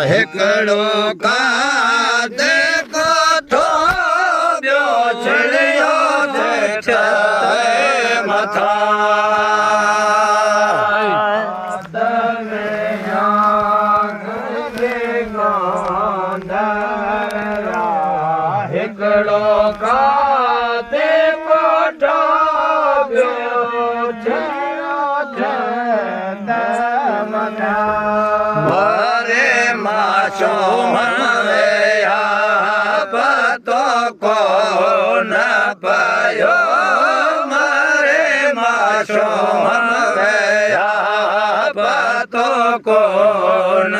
हिकिड़ो कादे कोठो ॿियो छड़ियो मथा हिकिड़ो कादे कोठो ॿियो छड़ियो मथा माशूमया पतो को न पायो मारे माशूमया पतो को न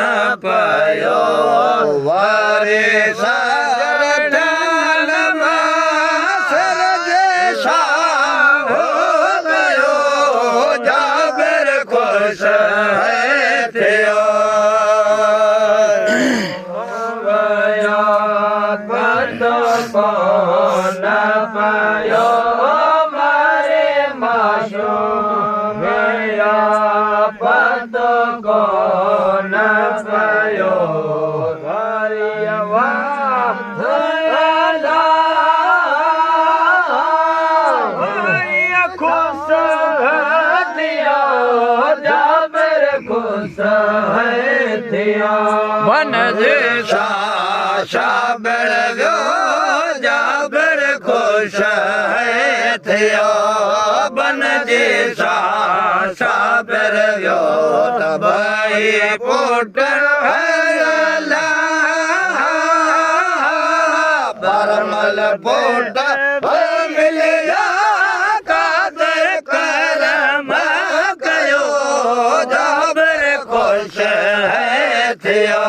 पायो वारे पायो मारे माशूमया पतो को न पायो खुश थिया जाबिर खुश थिया वन जे शाबिर वियो जाबिर खुश थियो बन जे शाबिर वियो त भाई पुट परमल पुट मिलिया कादर करम कयो जाबिर खुश थियो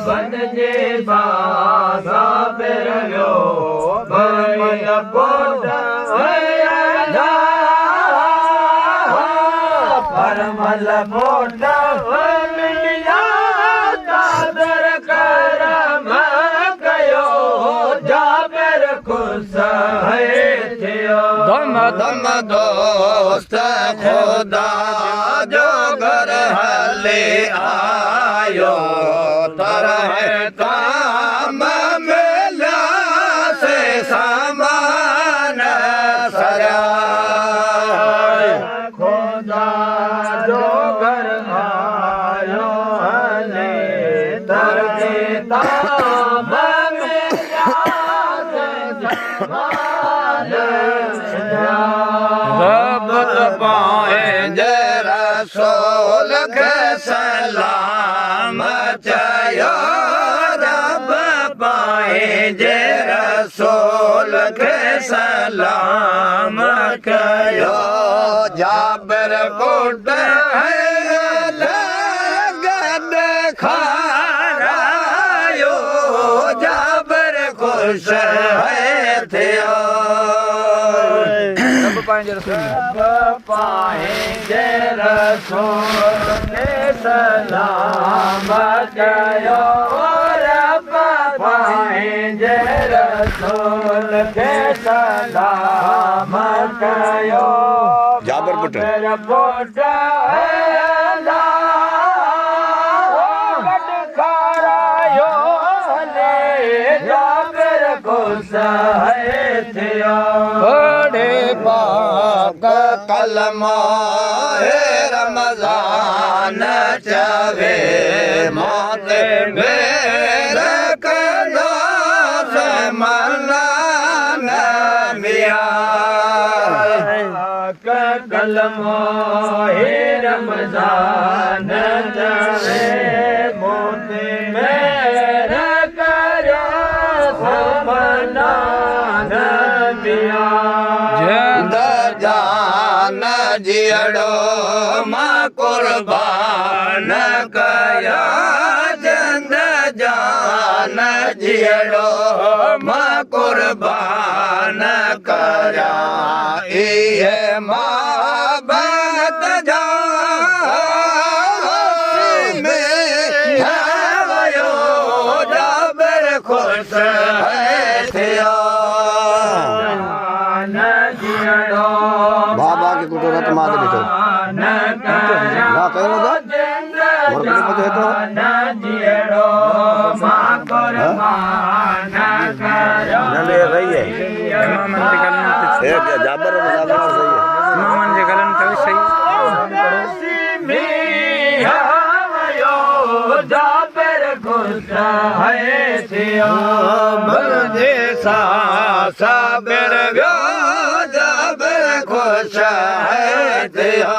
बन जे साबिर वियो परमल पुट परमल पुट मिलिया कादर करम कयो जाबिर खुश थियो दम दम दोस्त खुदा जो घर हले आयो तरह काम मिला से सामान सरा खुदा जो घर आयो हले तरह काम मिला से सामान सरा रब पाए जे रसूल के सलाम चयो रब पाए जे रसूल के सलाम कयो जाबिर पुट गद खारायो जाबिर खुश थियो पाएंगे रसूल के सलाम कयो रब पाएंगे रसूल के सलाम कयो जाबिर पुट खारायो जाबिर खुश थियो पाक कलमा है रमजान चवे माते मेरे कदा से मलान मिया कलमा है रमजान चवे मोते मेरे कदा से मलान मिया जियड़ो मां कुर्बान कया जंद जान जियड़ो मां कुर्बान कया ये मां बात जा में है जाबिर खुश है थियो बाबा के कुटो रत मार देतो ना कहलो तो और कने पतो हेतो नले रही है इमामन जे गलन ए जाबर सही है इमामन जे गलन तो सही जाबर गुस्सा है थियो बन जे साबर व्यो जाबर गुस्सा है थियो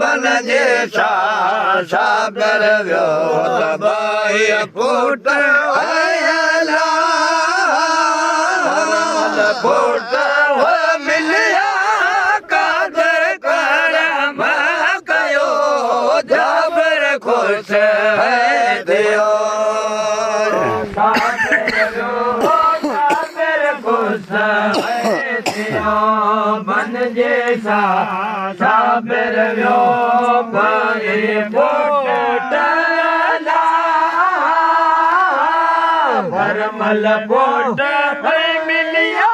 बन जे साबर व्यो दबाई फूट आयला फूट मिलिया कादर करम कयो जाबर खुश है दियो जाबर खुश है दियो बन जैसा साबर व्यो बरे पोटला भरमल पोट है मिलिया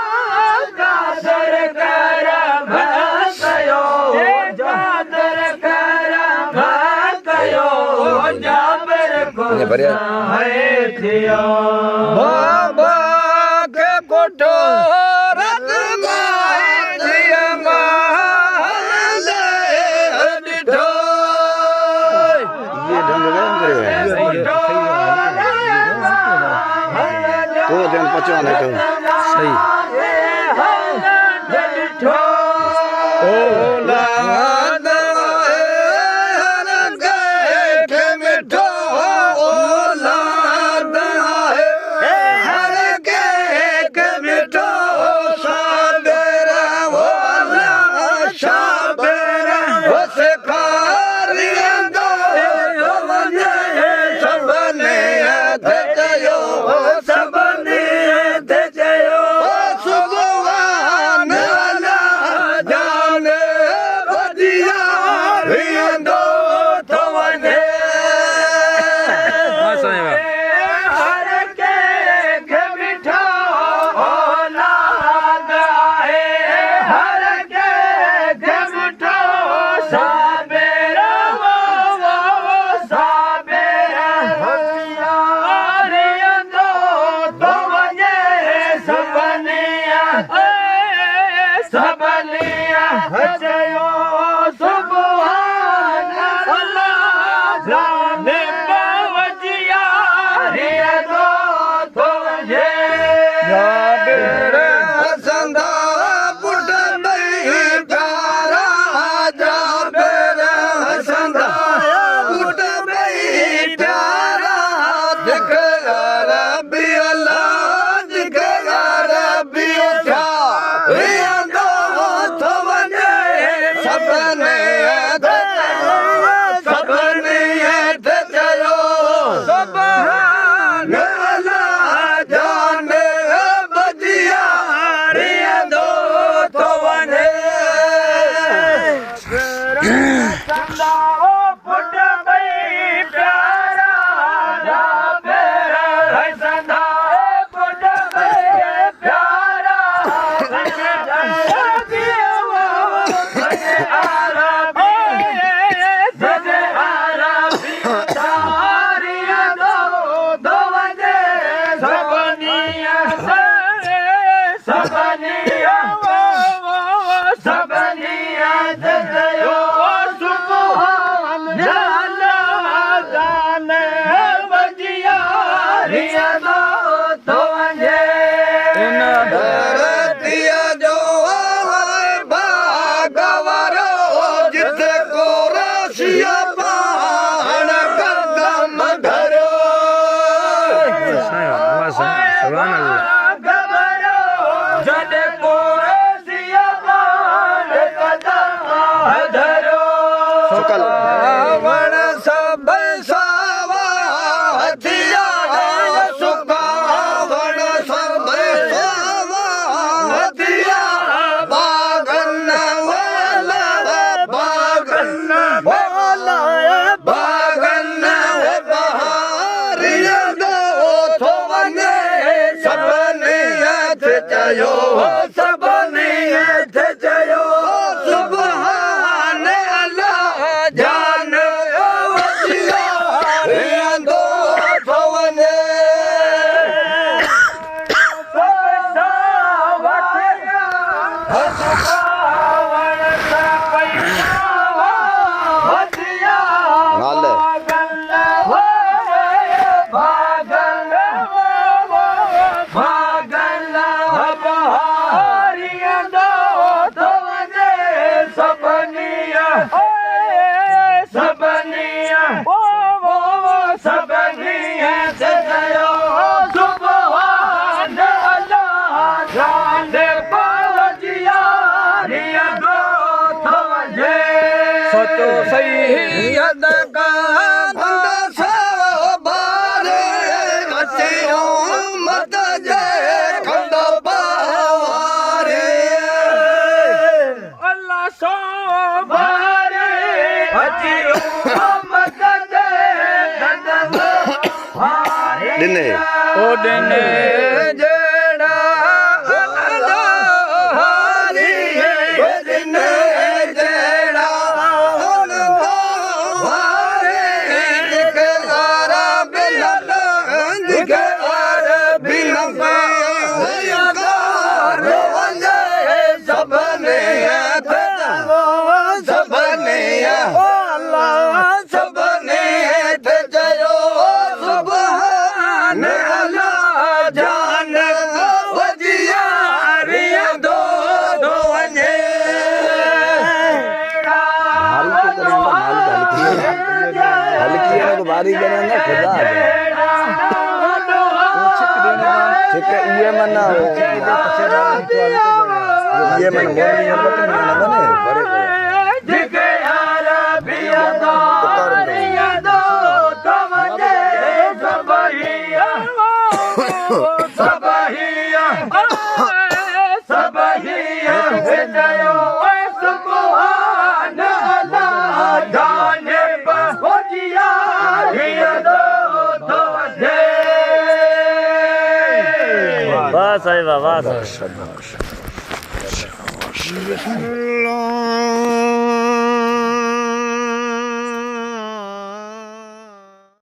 कादर करम कयो जादर करम कयो जाबर ये बढ़िया है थियो बाबा के कोठो रत माए थिया माले डिठो ये ढंग करे तो दिन पचवान है तो सही ओ लाद मिठो ओ लाद हर के मिठो साबेरा ओ साबेरा ओ सिखारिंदो वने सबने थजयो सबने थजयो सुगवान वाला जाने बदिया रिंदो तो वने हर के मिठो औलाद है हर के मिठो साबेरा वो साबेरा रिंदो तो वने सबनिया सबनिया हजयो सुभान अल्लाह जाने बावजिया रिंदो तो वने जाबेर हसंदा पुट बई प्यारा जाबेर हसंदा पुट बई प्यारा दिख रबी अल्लाह दिख रबी अच्छा रिंदो तो वने सब ਨਾਲ ਲੈ ਸੋਚੋ ਸਹੀ ਯਦ ਕਾ ਅੱਲਾ ਸੋ ਬਾਰੇ ਅਚਿਓ ਮਦਦ ਦੰਦ ਹਾਰੇ ਦਿਨੇ ਉਹ ਦਿਨੇ ਜਿਹੜਾ ਅਲਦਾ ਹਾਰੀ ਦਿਨੇ ਜਿਹੜਾ ਅਲਦਾ ਹਾਰੇ ਜਿਗਾਰਾ ਬਿਲਲ ਜਿਗਾਰਾ ਬਿਲਲ बारी करेंगे खुदा आ जाए छिक ये मना ये मन बोली है बट ना बने बड़े जिके यार बिया दो तमजे सबहिया सबहिया सबहिया जयो सुभान अल्लाह जाने पहुंचिया वाह साहिब वाह शाबाश